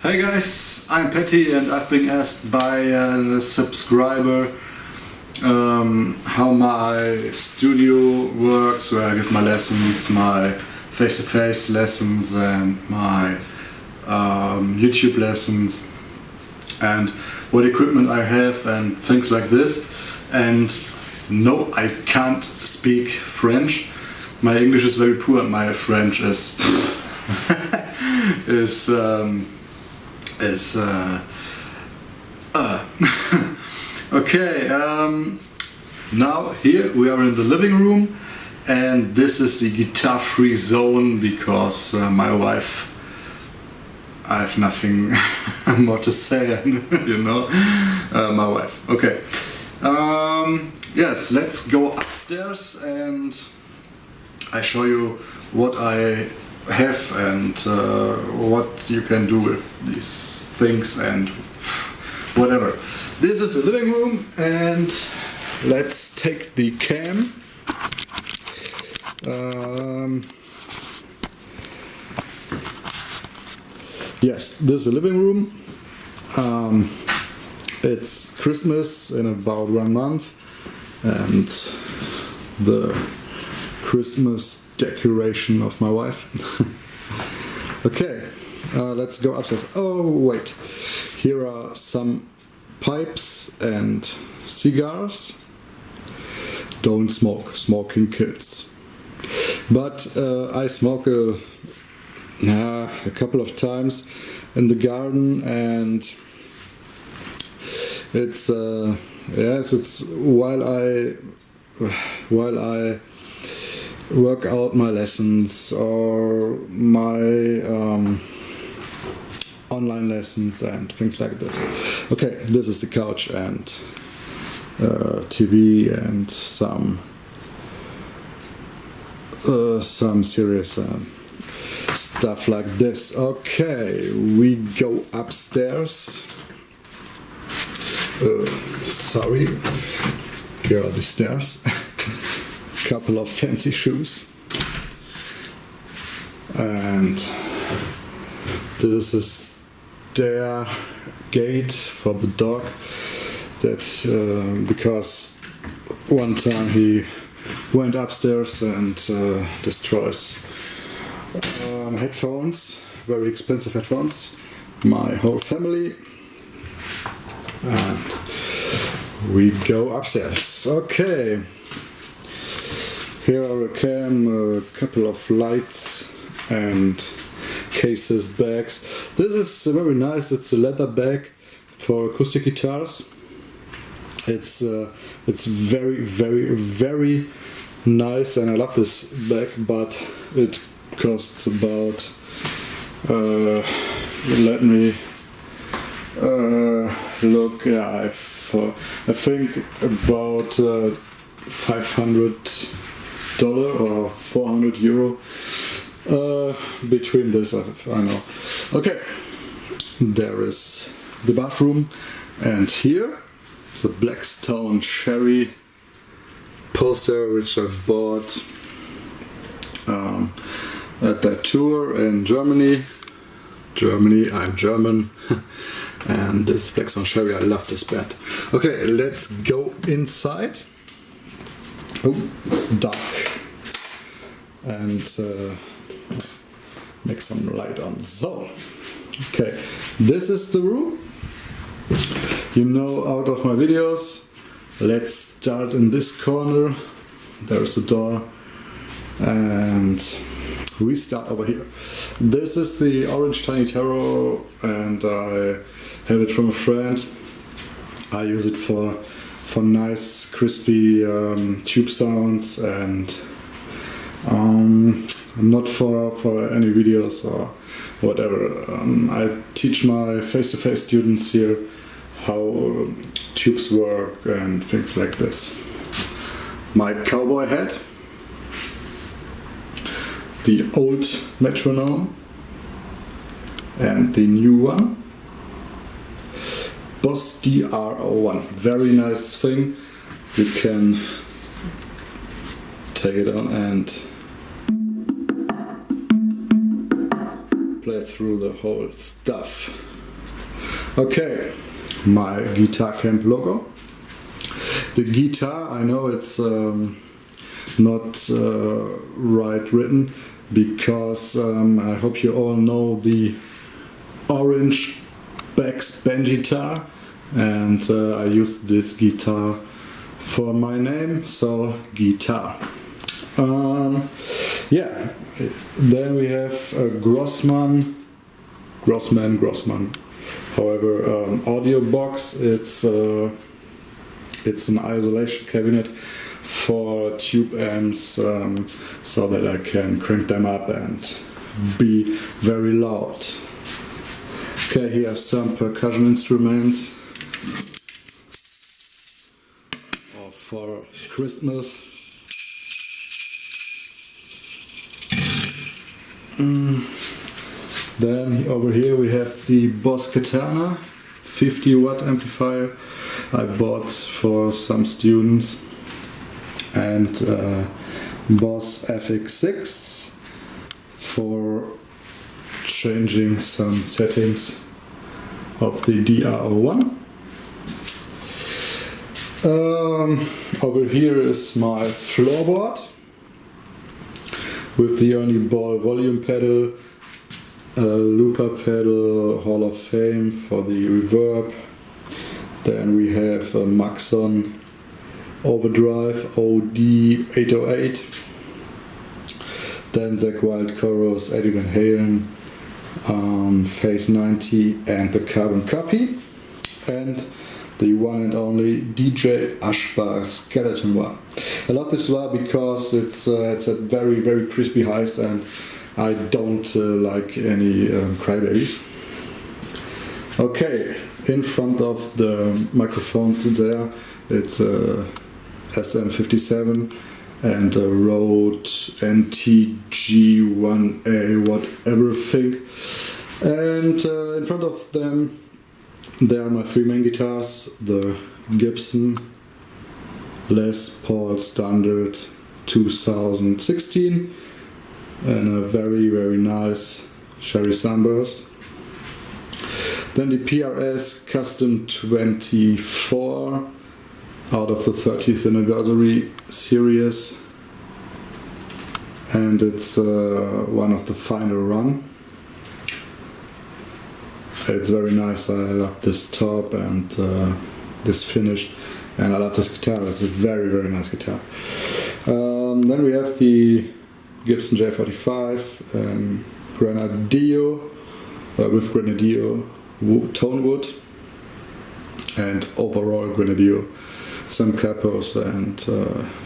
Hey guys, I'm Pätty and I've been asked by a subscriber how my studio works, where I give my lessons, my face-to-face lessons and my YouTube lessons, and what equipment I have and things like this. And no, I can't speak French. My English is very poor and my French is okay, now here we are in the living room, and this is the guitar free zone because my wife, I have nothing more to say, you know, my wife. Okay, yes, let's go upstairs and I show you what I have and what you can do with these things and whatever. This is the living room, and let's take the cam. Yes, this is the living room. It's Christmas in about 1 month, and the Christmas decoration of my wife. Okay, let's go upstairs. Oh wait, here are some pipes and cigars. Don't smoke, smoking kills. But I smoke a couple of times in the garden, and it's yes, it's while I work out my lessons or my online lessons and things like this. Okay, this is the couch and TV and some serious stuff like this. Okay, we go upstairs. Sorry, here are the stairs. Couple of fancy shoes, and this is a stair gate for the dog, that because one time he went upstairs and destroys headphones, very expensive headphones, my whole family, and we go upstairs. Okay. Here are a cam, a couple of lights and cases, bags. This is very nice. It's a leather bag for acoustic guitars. It's very nice, and I love this bag, but it costs about let me look. Yeah, I think about $500 or €400 between this, I know. Okay, there is the bathroom, and here is a Blackstone Cherry poster which I bought at that tour in Germany. I'm German. And this Blackstone Cherry, I love this band. Okay, let's go inside. Oh, it's dark, and make some light on. So, okay, this is the room. You know, out of my videos, let's start in this corner. There is a door, and we start over here. This is the orange tiny tarot, and I have it from a friend. I use it for nice crispy tube sounds, and not for any videos or whatever. I teach my face-to-face students here how tubes work and things like this. My cowboy hat, the old metronome and the new one. Boss DR01, very nice thing. You can take it on and play through the whole stuff. Okay, my Geetar Cämp logo. The guitar, I know it's not right written, because I hope you all know the orange backspin guitar, and I used this guitar for my name, so Geetar. Yeah, then we have Grossman, however, audio box. It's an isolation cabinet for tube amps, so that I can crank them up and be very loud. Okay, here are some percussion instruments for Christmas. Then over here we have the Boss Katana 50-watt amplifier I bought for some students, and Boss FX6 for changing some settings of the DRO1. Over here is my floorboard with the only ball volume pedal, a looper pedal, Hall of Fame for the reverb. Then we have a Maxon overdrive OD808. Then Zakk Wylde Chorus, Eddie Van Halen, Phase 90 and the Carbon Copy. And the one and only DJ Ashbar skeleton wah. I love this wah because it's at very, very crispy highs, and I don't like any crybabies. Okay, in front of the microphones there, it's a SM57 and a Rode NTG1A whatever thing. And in front of them there are my three main guitars, the Gibson Les Paul Standard 2016 and a very, very nice Sherry Sunburst. Then the PRS Custom 24 out of the 30th anniversary series, and it's one of the final run. It's very nice. I love this top and this finish, and I love this guitar. It's a very, very nice guitar. Then we have the Gibson J45 Grenadillo with Grenadillo tone wood and overall Grenadillo, some capos and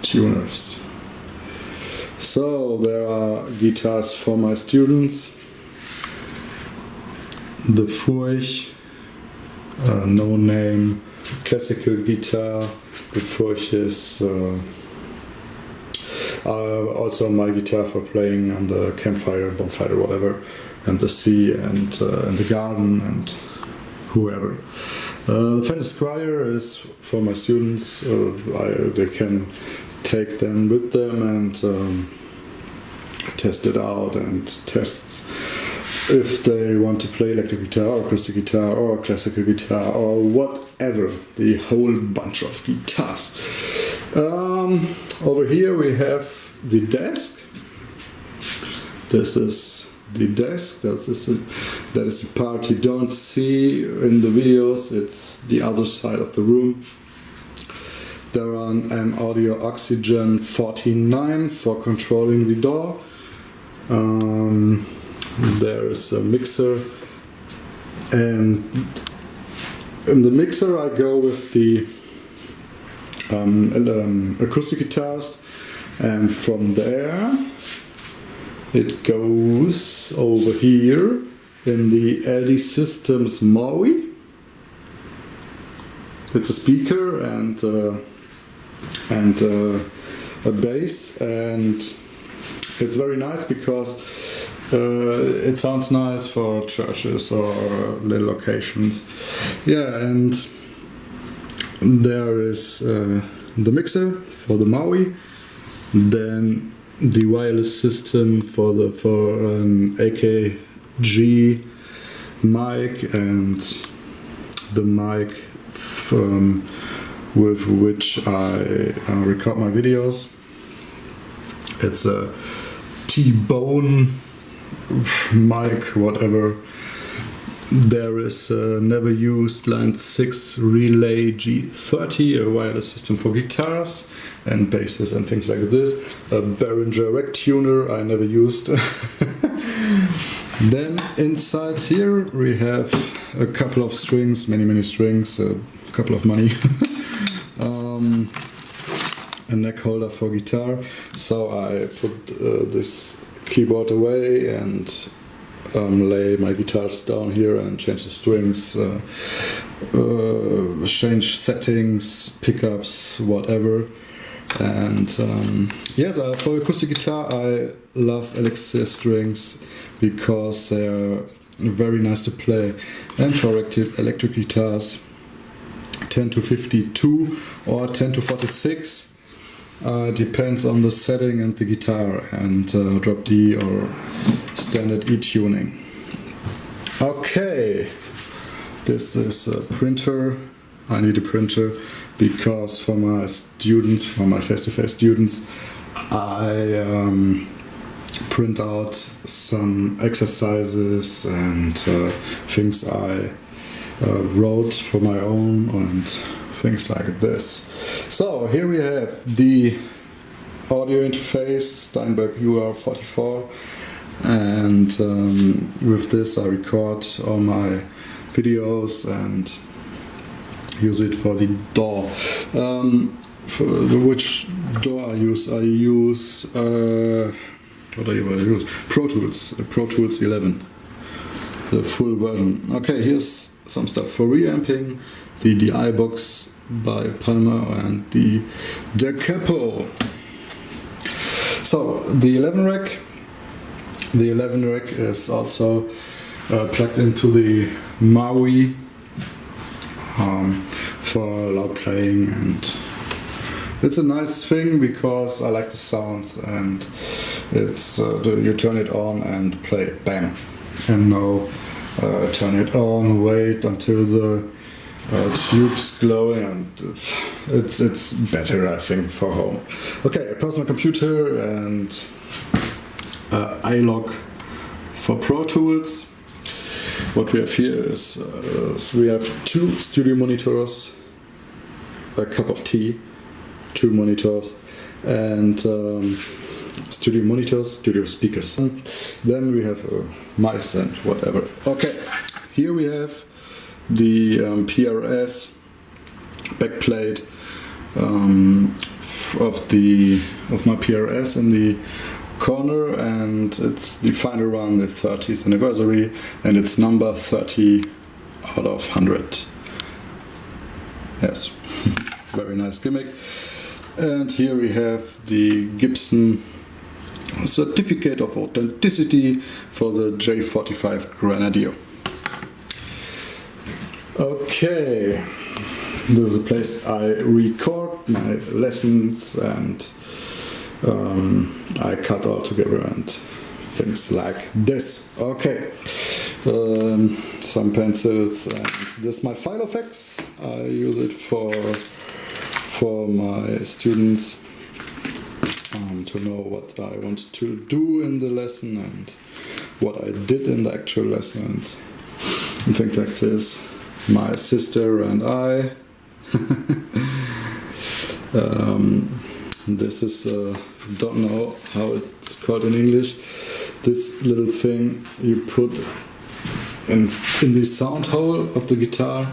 tuners. So there are guitars for my students. The Furch, no name classical guitar. The Furch is also my guitar for playing on the campfire, bonfire, whatever, and the sea and the garden and whoever. The Fender Squire is for my students. They can take them with them and test it out and test if they want to play electric guitar or acoustic guitar or classical guitar or whatever, the whole bunch of guitars. Over here we have the desk. This is the desk. That is the part you don't see in the videos. It's the other side of the room. There are an audio oxygen 14.9 for controlling the door. There is a mixer, and in the mixer I go with the acoustic guitars, and from there it goes over here in the LD Systems Maui. It's a speaker and a bass, and it's very nice because it sounds nice for churches or little occasions. Yeah, and there is the mixer for the Maui, then the wireless system for an G mic and the mic with which I record my videos. It's a T-bone mic, whatever. There is a never used Line 6 Relay G30, a wireless system for guitars and basses and things like this. A Behringer rack tuner I never used. Then inside here we have a couple of strings, many strings, a couple of money. A neck holder for guitar. So I put this keyboard away and lay my guitars down here and change the strings, change settings, pickups, whatever. And yes, for acoustic guitar I love Elixir strings because they are very nice to play. And for electric guitars, 10 to 52 or 10 to 46. Depends on the setting and the guitar, and drop D or standard E tuning. Okay, this is a printer. I need a printer because for my students, for my face-to-face students, I print out some exercises and things I wrote for my own and things like this. So here we have the audio interface, Steinberg UR44, and with this I record all my videos and use it for the DAW. For which DAW I use? I use what do I use? Pro Tools 11, the full version. Okay, here's some stuff for reamping. The DI box by Palmer and the Da Capo. So the 11 rack is also plugged into the Maui for loud playing, and it's a nice thing because I like the sounds, and it's you turn it on and play, bam, and now turn it on, wait until the tube's glowing, and it's better, I think, for home. Okay, a personal computer and iLog for Pro Tools. What we have here is we have 2 studio monitors, a cup of tea, 2 monitors, and studio speakers. Then we have mice and whatever. Okay, here we have the PRS backplate of my PRS in the corner, and it's the final run, the 30th anniversary, and it's number 30 out of 100. Yes, very nice gimmick. And here we have the Gibson certificate of authenticity for the J45 Grenadier. Okay, this is a place I record my lessons, and I cut all together and things like this. Okay, some pencils, and this is my file effects. I use it for my students to know what I want to do in the lesson and what I did in the actual lesson and things like this. My sister and I. This is, don't know how it's called in English, this little thing you put in the sound hole of the guitar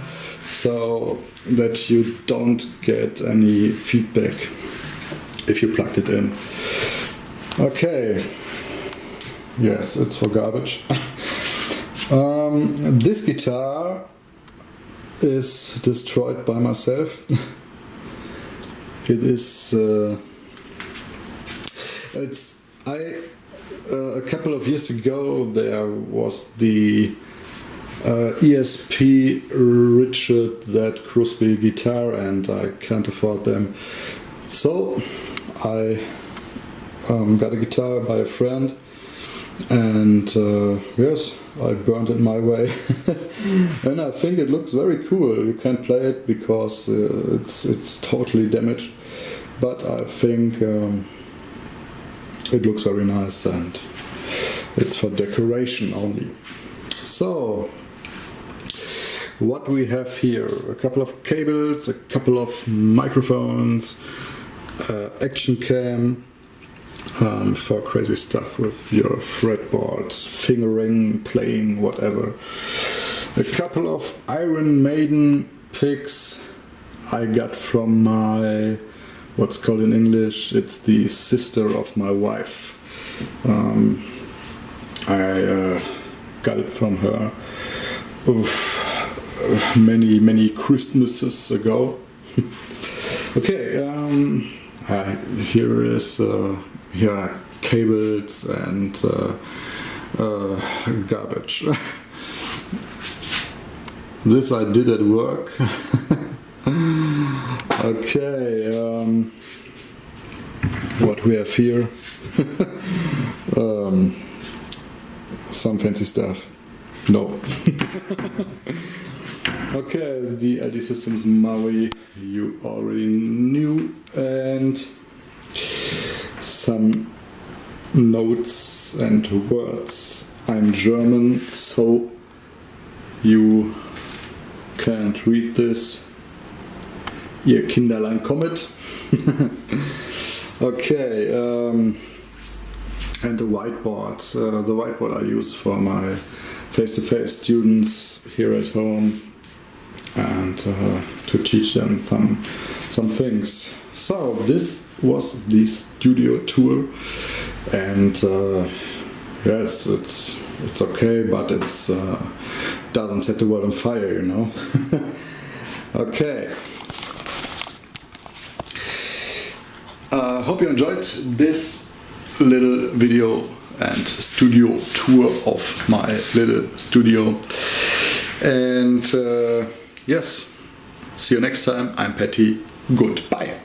so that you don't get any feedback if you plugged it in. Okay, yes, it's for garbage. This guitar is destroyed by myself. It is a couple of years ago there was the ESP Richard Z Crosby guitar, and I can't afford them, so I got a guitar by a friend, and yes, I burned it my way. And I think it looks very cool. You can't play it because it's totally damaged, but I think it looks very nice and it's for decoration only. So what we have here: a couple of cables, a couple of microphones, action cam for crazy stuff with your fretboards, fingering, playing, whatever. A couple of Iron Maiden picks I got from my, what's called in English, it's the sister of my wife. I got it from her many Christmases ago. Okay, here are cables and garbage. This I did at work. Okay, what we have here? Some fancy stuff. No. Okay, the ID Systems Maui you already knew, and some notes and words. I'm German, so you can't read this. Ihr Kinderlein kommet. Okay, and the whiteboard. The whiteboard I use for my face-to-face students here at home and to teach them some things. So this was the studio tour, and yes, it's okay, but it's doesn't set the world on fire, you know. Okay. Hope you enjoyed this little video and studio tour of my little studio. And yes, see you next time. I'm Pätty. Goodbye.